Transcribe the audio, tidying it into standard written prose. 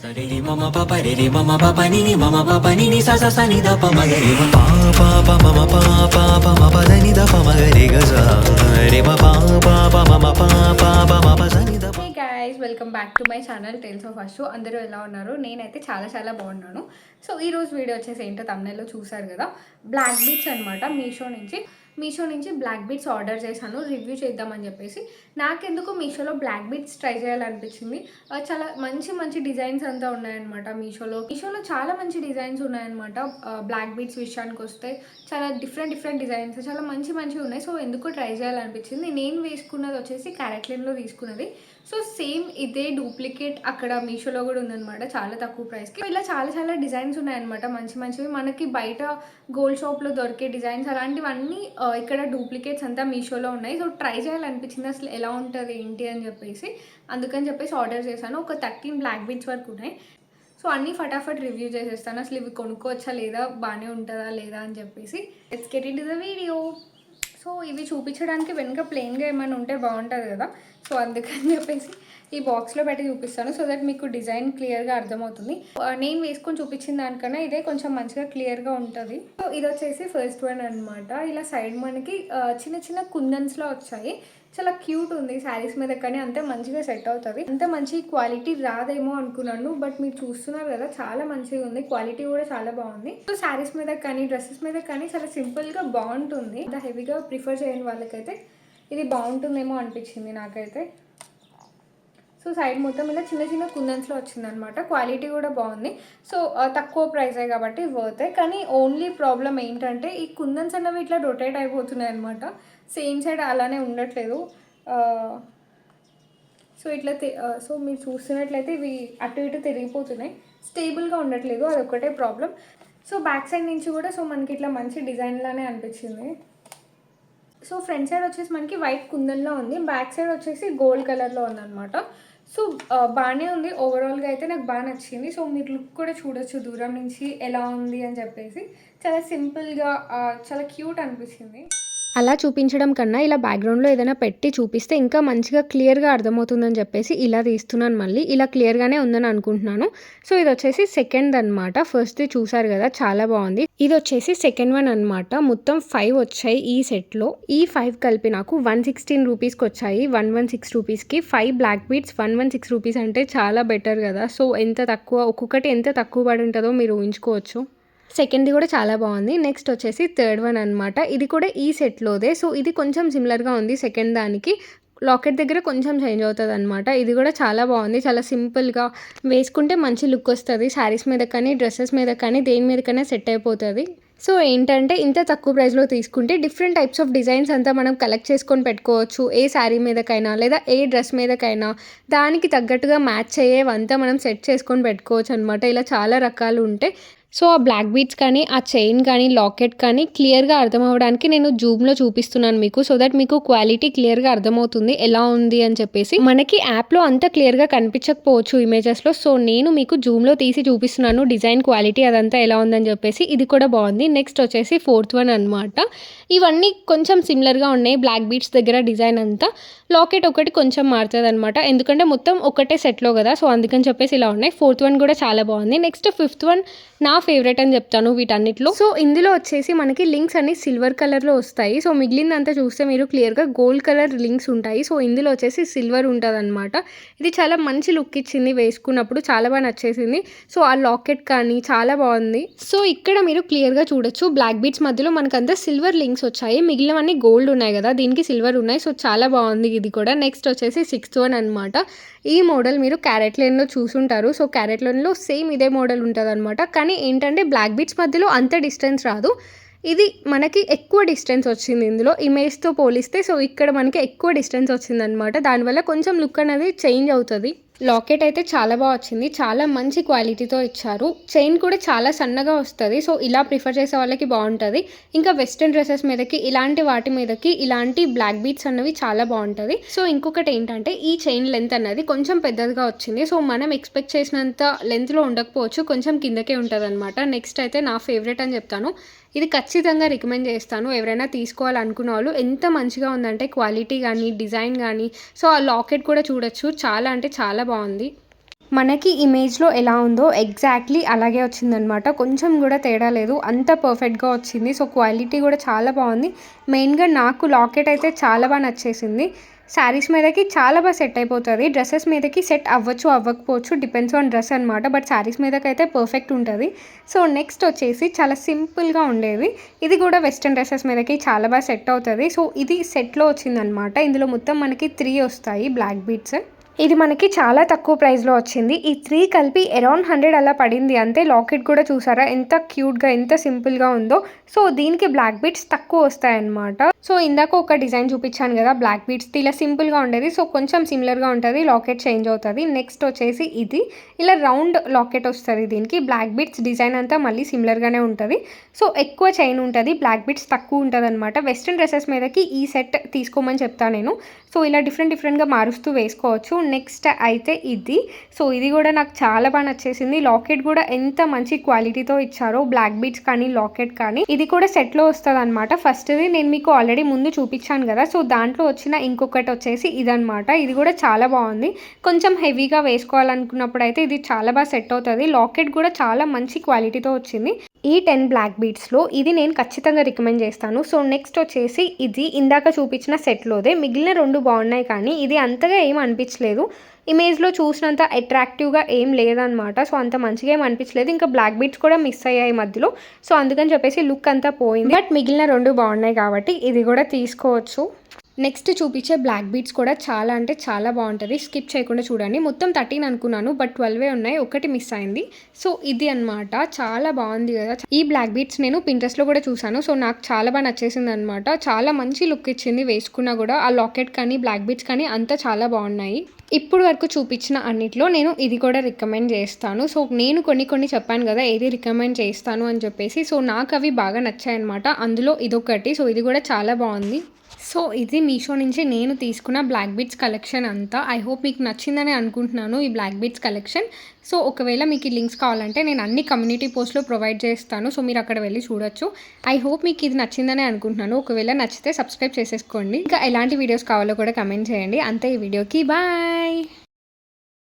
Re mama papa re mama papa ni mama papa ni sa sa sa ni da pa ma ga re ma pa pa mama pa pa ma pa da ni da pa ma ga re ga sa re ma pa mama pa ma pa sa ni da. Hey guys, welcome back to my channel tales of Ashu. అందరూ ఎలా ఉన్నారు? నేనైతే చాలా చాలా బాగున్నాను. So ఈరోజు video వచ్చేసి ఏంటో తమ్నెల్లో చూసారు కదా, బ్లాక్ బీట్స్ అనమాట. మీషో నుంచి బ్లాక్ బీట్స్ ఆర్డర్ చేశాను రివ్యూ చేద్దామని చెప్పేసి. నాకెందుకు మీషోలో బ్లాక్ బీట్స్ ట్రై చేయాలనిపించింది. చాలా మంచి మంచి డిజైన్స్ అంతా ఉన్నాయన్నమాట మీషోలో చాలా మంచి డిజైన్స్ ఉన్నాయన్నమాట. బ్లాక్ బీట్స్ విషయానికి వస్తే చాలా డిఫరెంట్ డిజైన్స్ చాలా మంచిగా ఉన్నాయి. సో ఎందుకు ట్రై చేయాలనిపించింది. నేను వేసుకున్నది వచ్చేసి క్యారెట్లైన్లో తీసుకున్నది. సో సేమ్ ఇదే డూప్లికేట్ అక్కడ మీషోలో కూడా ఉందన్నమాట, చాలా తక్కువ ప్రైస్కి. ఇలా చాలా డిజైన్స్ ఉన్నాయన్నమాట, మంచివి. మనకి బయట గోల్డ్ షాప్లో దొరికే డిజైన్స్ అలాంటివన్నీ ఇక్కడ డూప్లికేట్స్ అంతా మీషోలో ఉన్నాయి. సో ట్రై చేయాలనిపించింది అసలు ఎలా ఉంటుంది ఏంటి అని చెప్పేసి. అందుకని చెప్పేసి ఆర్డర్ చేశాను. ఒక 13 బ్లాక్ బీట్స్ వరకు ఉన్నాయి. సో అన్నీ ఫటాఫట్ రివ్యూ చేసేస్తాను, అసలు ఇవి కొనుక్కోవచ్చా లేదా, బాగానే ఉంటుందా లేదా అని చెప్పేసి. Let's get into the video. So ఇవి చూపించడానికి వెనుక ప్లెయిన్గా ఏమైనా ఉంటే బాగుంటుంది కదా. సో అందుకని చెప్పేసి ఈ బాక్స్లో పెట్టి చూపిస్తాను, సో దట్ మీకు డిజైన్ క్లియర్గా అర్థమవుతుంది. నేను వేసుకొని చూపించిన దానికన్నా ఇదే కొంచెం మంచిగా క్లియర్గా ఉంటుంది. సో ఇది వచ్చేసి ఫస్ట్ వన్ అనమాట. ఇలా సైడ్ మనకి చిన్న కుందన్స్లో వచ్చాయి. చాలా క్యూట్ ఉంది. శారీస్ మీద కానీ అంతే మంచిగా సెట్ అవుతుంది. అంత మంచి క్వాలిటీ రాదేమో అనుకున్నాను, బట్ మీరు చూస్తున్నారు కదా చాలా మంచిగా ఉంది. క్వాలిటీ కూడా చాలా బాగుంది. సో శారీస్ మీద కానీ డ్రెస్సెస్ మీద కానీ చాలా సింపుల్గా బాగుంటుంది. అంత హెవీగా ప్రిఫర్ చేయని వాళ్ళకైతే ఇది బాగుంటుందేమో అనిపించింది నాకైతే. సో సైడ్ మొత్తం ఇలా చిన్న కుందన్స్లో వచ్చిందనమాట. క్వాలిటీ కూడా బాగుంది. సో తక్కువ ప్రైసే కాబట్టి వర్తే. కానీ ఓన్లీ ప్రాబ్లం ఏంటంటే ఈ కుందన్స్ అన్నవి ఇట్లా రొటేట్ అయిపోతున్నాయి అనమాట. సేమ్ సైడ్ అలానే ఉండట్లేదు. సో ఇట్లా సో మీరు చూస్తున్నట్లయితే ఇవి అటు ఇటు తిరిగిపోతున్నాయి, స్టేబుల్గా ఉండట్లేదు. అదొక్కటే ప్రాబ్లం. సో బ్యాక్ సైడ్ నుంచి కూడా సో మనకి ఇట్లా మంచి డిజైన్లానే అనిపించింది. సో ఫ్రంట్ సైడ్ వచ్చేసి మనకి వైట్ కుందన్లో ఉంది, బ్యాక్ సైడ్ వచ్చేసి గోల్డ్ కలర్లో ఉందన్నమాట. సో బాగానే ఉంది. ఓవరాల్గా అయితే నాకు బాగా నచ్చింది. సో మీరు లుక్ కూడా చూడొచ్చు దూరం నుంచి ఎలా ఉంది అని చెప్పేసి. చాలా సింపుల్గా చాలా క్యూట్ అనిపించింది. అలా చూపించడం కన్నా ఇలా బ్యాక్గ్రౌండ్లో ఏదైనా పెట్టి చూపిస్తే ఇంకా మంచిగా క్లియర్గా అర్థమవుతుందని చెప్పేసి ఇలా తీస్తున్నాను. మళ్ళీ ఇలా క్లియర్గానే ఉందని అనుకుంటున్నాను. సో ఇది వచ్చేసి సెకండ్ అనమాట. ఫస్ట్ది చూసారు కదా చాలా బాగుంది. ఇది వచ్చేసి సెకండ్ వన్ అనమాట. మొత్తం 5 వచ్చాయి ఈ సెట్లో. ఈ 5 కలిపి నాకు 116 రూపీస్కి వచ్చాయి. 116 రూపీస్కి 5 బ్లాక్ బీట్స్ 116 రూపీస్ అంటే చాలా బెటర్ కదా. సో ఎంత తక్కువ, ఒక్కొక్కటి ఎంత తక్కువ పడి ఉంటుందో మీరు ఊహించుకోవచ్చు. సెకండ్ది కూడా చాలా బాగుంది. నెక్స్ట్ వచ్చేసి థర్డ్ వన్ అనమాట. ఇది కూడా ఈ సెట్లోదే. సో ఇది కొంచెం సిమిలర్గా ఉంది సెకండ్ దానికి. లాకెట్ దగ్గర కొంచెం చేంజ్ అవుతుంది అనమాట. ఇది కూడా చాలా బాగుంది. చాలా సింపుల్గా వేసుకుంటే మంచి లుక్ వస్తుంది. శారీస్ మీద కానీ డ్రెస్సెస్ మీద కానీ దేని మీదకైనా సెట్ అయిపోతుంది. సో ఏంటంటే ఇంత తక్కువ ప్రైస్లో తీసుకుంటే డిఫరెంట్ టైప్స్ ఆఫ్ డిజైన్స్ అంతా మనం కలెక్ట్ చేసుకొని పెట్టుకోవచ్చు. ఏ శారీ మీదకైనా లేదా ఏ డ్రెస్ మీదకైనా దానికి తగ్గట్టుగా మ్యాచ్ అయ్యేవంతా మనం సెట్ చేసుకొని పెట్టుకోవచ్చు అనమాట. ఇలా చాలా రకాలు ఉంటాయి. సో ఆ బ్లాక్ బీట్స్ కానీ ఆ చైన్ కానీ లాకెట్ కానీ క్లియర్గా అర్థం అవ్వడానికి నేను జూమ్లో చూపిస్తున్నాను మీకు, సో దట్ మీకు క్వాలిటీ క్లియర్గా అర్థమవుతుంది ఎలా ఉంది అని చెప్పేసి. మనకి యాప్లో అంత క్లియర్గా కనిపించకపోవచ్చు ఇమేజెస్లో. సో నేను మీకు జూమ్లో తీసి చూపిస్తున్నాను డిజైన్ క్వాలిటీ అదంతా ఎలా ఉందని చెప్పేసి. ఇది కూడా బాగుంది. నెక్స్ట్ వచ్చేసి ఫోర్త్ వన్ అనమాట. ఇవన్నీ కొంచెం సిమిలర్గా ఉన్నాయి. బ్లాక్ బీట్స్ దగ్గర డిజైన్ అంతా, లాకెట్ ఒకటి కొంచెం మారుతుంది అనమాట, ఎందుకంటే మొత్తం ఒకటే సెట్లో కదా. సో అందుకని చెప్పేసి ఇలా ఉన్నాయి. ఫోర్త్ వన్ కూడా చాలా బాగుంది. నెక్స్ట్ ఫిఫ్త్ వన్ నా ఫేవరెట్ అని చెప్తాను వీటన్నిటిలో. సో ఇందులో వచ్చేసి మనకి లింక్స్ అన్ని సిల్వర్ కలర్లో వస్తాయి. సో మిగిలిందంతా చూస్తే మీరు క్లియర్గా గోల్డ్ కలర్ లింక్స్ ఉంటాయి. సో ఇందులో వచ్చేసి సిల్వర్ ఉంటుంది అనమాట. ఇది చాలా మంచి లుక్ ఇచ్చింది వేసుకున్నప్పుడు, చాలా బాగా నచ్చేసింది. సో ఆ లాకెట్ కానీ చాలా బాగుంది. సో ఇక్కడ మీరు క్లియర్గా చూడొచ్చు బ్లాక్ బీట్స్ మధ్యలో మనకంతా సిల్వర్ లింక్స్ వచ్చాయి, మిగిలినవన్నీ గోల్డ్ ఉన్నాయి కదా, దీనికి సిల్వర్ ఉన్నాయి. సో చాలా బాగుంది ఇది కూడా. నెక్స్ట్ వచ్చేసి సిక్స్త్ వన్ అనమాట. ఈ మోడల్ మీరు క్యారెట్ లైన్లో చూసుంటారు. సో క్యారెట్ లైన్లో సేమ్ ఇదే మోడల్ ఉంటుంది అనమాట. కానీ ఏంటంటే బ్లాక్ బీట్స్ మధ్యలో అంత డిస్టెన్స్ రాదు. ఇది మనకి ఎక్కువ డిస్టెన్స్ వచ్చింది ఇందులో ఇమేజ్తో పోలిస్తే. సో ఇక్కడ మనకి ఎక్కువ డిస్టెన్స్ వచ్చిందనమాట. దానివల్ల కొంచెం లుక్ అనేది చేంజ్ అవుతుంది. లాకెట్ అయితే చాలా బాగా వచ్చింది, చాలా మంచి క్వాలిటీతో ఇచ్చారు. చైన్ కూడా చాలా సన్నగా వస్తుంది. సో ఇలా ప్రిఫర్ చేసే వాళ్ళకి బాగుంటుంది. ఇంకా వెస్ట్రన్ డ్రెస్సెస్ మీదకి ఇలాంటి వాటి మీదకి ఇలాంటి బ్లాక్ బీట్స్ అన్నవి చాలా బాగుంటుంది. సో ఇంకొకటి ఏంటంటే ఈ చైన్ లెంత్ అన్నది కొంచెం పెద్దదిగా వచ్చింది. సో మనం ఎక్స్పెక్ట్ చేసినంత లెంత్లో ఉండకపోవచ్చు, కొంచెం కిందకే ఉంటుంది అనమాట. నెక్స్ట్ అయితే నా ఫేవరెట్ అని చెప్తాను. ఇది ఖచ్చితంగా రికమెండ్ చేస్తాను ఎవరైనా తీసుకోవాలనుకున్న వాళ్ళు. ఎంత మంచిగా ఉందంటే క్వాలిటీ కానీ డిజైన్ కానీ. సో ఆ లాకెట్ కూడా చూడొచ్చు, చాలా అంటే చాలా బాగుంది. మనకి ఇమేజ్‌లో ఎలా ఉందో ఎగ్జాక్ట్‌లీ అలాగే వచ్చిందనమాట. కొంచెం గూడా తేడా లేదు. అంత పర్ఫెక్ట్‌గా వచ్చింది. సో, క్వాలిటీ గూడా చాలా బావుంది. మెయిన్‌గా నాకు లాకెట్ అయితే చాలా నచ్చేసింది. శారీస్ మీదకి చాలా సెట్ అయిపోతది. డ్రెసెస్ మీదకి సెట్ అవ్వచ్చు, అవ్వకపోవచ్చు. డిపెండ్స్ ఆన్ డ్రెస్ అనమాట. బట్ శారీస్ మీదకైతే పర్ఫెక్ట్ ఉంటది. సో, నెక్స్ట్ వచ్చేసి చాలా సింపుల్‌గా ఉండేది. ఇది కూడా వెస్టర్న్ డ్రెసెస్ మీదకి చాలా సెట్ అవుతది. సో, ఇది సెట్‌లో వచ్చిందనమాట. ఇందులో మొత్తం మనకి 3 వస్తాయి బ్లాక్ బీడ్స్. ఇది మనకి చాలా తక్కువ ప్రైస్‌లో వచ్చింది. ఈ 3 కలిపి అరౌండ్ 100 అలా పడింది అంతే. లాకెట్ కూడా చూసారా ఎంత క్యూట్‌గా, ఎంత సింపుల్‌గా ఉందో. సో, దీనికి బ్లాక్ బీడ్స్ తక్కువ వస్తాయన్నమాట. సో, ఇందాక ఒక డిజైన్ చూపించాను కదా బ్లాక్ బీడ్స్‌ది ఇలా సింపుల్‌గా ఉండేది. సో, కొంచెం సిమిలర్‌గా ఉంటది. లాకెట్ చేంజ్ అవుతది. నెక్స్ట్ వచ్చేసి ఇది ఇలా రౌండ్ లాకెట్ వస్తది దీనికి. బ్లాక్ బీడ్స్ డిజైన్ అంతా మళ్ళీ సిమిలర్‌గానే ఉంటది. సో, ఎక్కువ చైన్ ఉంటది. బ్లాక్ బీడ్స్ తక్కువ ఉంటదనమాట. వెస్టర్న్ డ్రెసెస్ మీదకి ఈ సెట్ తీసుకోమని చెప్తా నేను. సో, ఇలా డిఫరెంట్‌గా మారుస్తూ వేసుకోవచ్చు. నెక్స్ట్ అయితే ఇది. సో, ఇది కూడా నాకు చాలా నచ్చేసింది. లాకెట్ కూడా ఎంత మంచి క్వాలిటీతో ఇచ్చారో. బ్లాక్ బీడ్స్ కానీ, లాకెట్ కానీ ఇది కూడా సెట్‌లో వస్తదనమాట. ఫస్ట్‌ది నేను మీకు ఆల్రెడీ ముందు చూపించాను కదా. సో, దాంట్లో వచ్చిన ఇంకొకటి వచ్చేసి ఇదనమాట. ఇది కూడా చాలా బాగుంది. కొంచెం హెవీగా వేసుకోవాలనుకున్నప్పుడు అయితే ఇది చాలా సెట్ అవుతది. లాకెట్ కూడా చాలా మంచి క్వాలిటీతో వచ్చింది. ఈ 10 బ్లాక్ బీడ్స్‌లో ఇది నేను ఖచ్చితంగా రికమెండ్ చేస్తాను. సో, నెక్స్ట్ వచ్చేసి ఇది ఇందాక చూపించిన సెట్‌లోదే. మిగిలిన 2 బాగున్నాయి కానీ ఇది అంతగా ఏం అనిపించలేదు. ఇమేజ్‌లో చూసినంత అట్రాక్టివ్‌గా ఏం లేదనమాట. సో, అంత మంచిగా ఏం అనిపించలేదు. ఇంకా బ్లాక్ బీడ్స్ కూడా మిస్ అయ్యాయి మధ్యలో. సో, అందుకని చెప్పేసి లుక్ అంతా పోయింది. బట్ మిగిలిన 2 బాగున్నాయి కాబట్టి ఇది కూడా తీసుకోవచ్చు. నెక్స్ట్ చూపించే బ్లాక్ బీడ్స్ కూడా చాలా అంటే చాలా బాగుంటుంది. స్కిప్ చేయకుండా చూడండి. మొత్తం 13 అనుకున్నాను బట్ 12 ఉన్నాయి. ఒకటి మిస్ అయింది. సో, ఇది అనమాట. చాలా బాగుంది కదా. ఈ బ్లాక్ బీడ్స్ నేను పింట్రెస్ట్‌లో కూడా చూసాను. సో, నాకు చాలా నచ్చేసింది అనమాట. చాలా మంచి లుక్ ఇచ్చింది వేసుకున్నా కూడా. ఆ లాకెట్ కానీ బ్లాక్ బీడ్స్ కానీ అంతా చాలా బాగున్నాయి. ఇప్పుడు వరకు చూపించిన అన్నిట్లో నేను ఇది కూడా రికమెండ్ చేస్తాను. సో, నేను కొన్ని చెప్పాను కదా ఏది రికమెండ్ చేస్తాను అని చెప్పేసి. సో, నాకు అవి బాగా నచ్చాయి అనమాట. అందులో ఇదొకటి. సో, ఇది కూడా చాలా బాగుంది. సో, ఇది మీషో నుంచి నేను తీసుకున్న బ్లాక్ బీడ్స్ కలెక్షన్ అంతా. ఐ హోప్ మీకు నచ్చిందని అనుకుంటున్నాను ఈ బ్లాక్ బీడ్స్ కలెక్షన్. సో, ఒకవేళ మీకు ఈ లింక్స్ కావాలంటే నేను అన్ని కమ్యూనిటీ పోస్ట్‌లో ప్రొవైడ్ చేస్తాను. సో, మీరు అక్కడ వెళ్ళి చూడొచ్చు. ఐ హోప్ మీకు ఇది నచ్చిందని అనుకుంటున్నాను. ఒకవేళ నచ్చితే సబ్స్క్రైబ్ చేసేసుకోండి. ఇంకా ఎలాంటి వీడియోస్ కావాలో కూడా కమెంట్ చేయండి. అంతే ఈ వీడియోకి. బాయ్.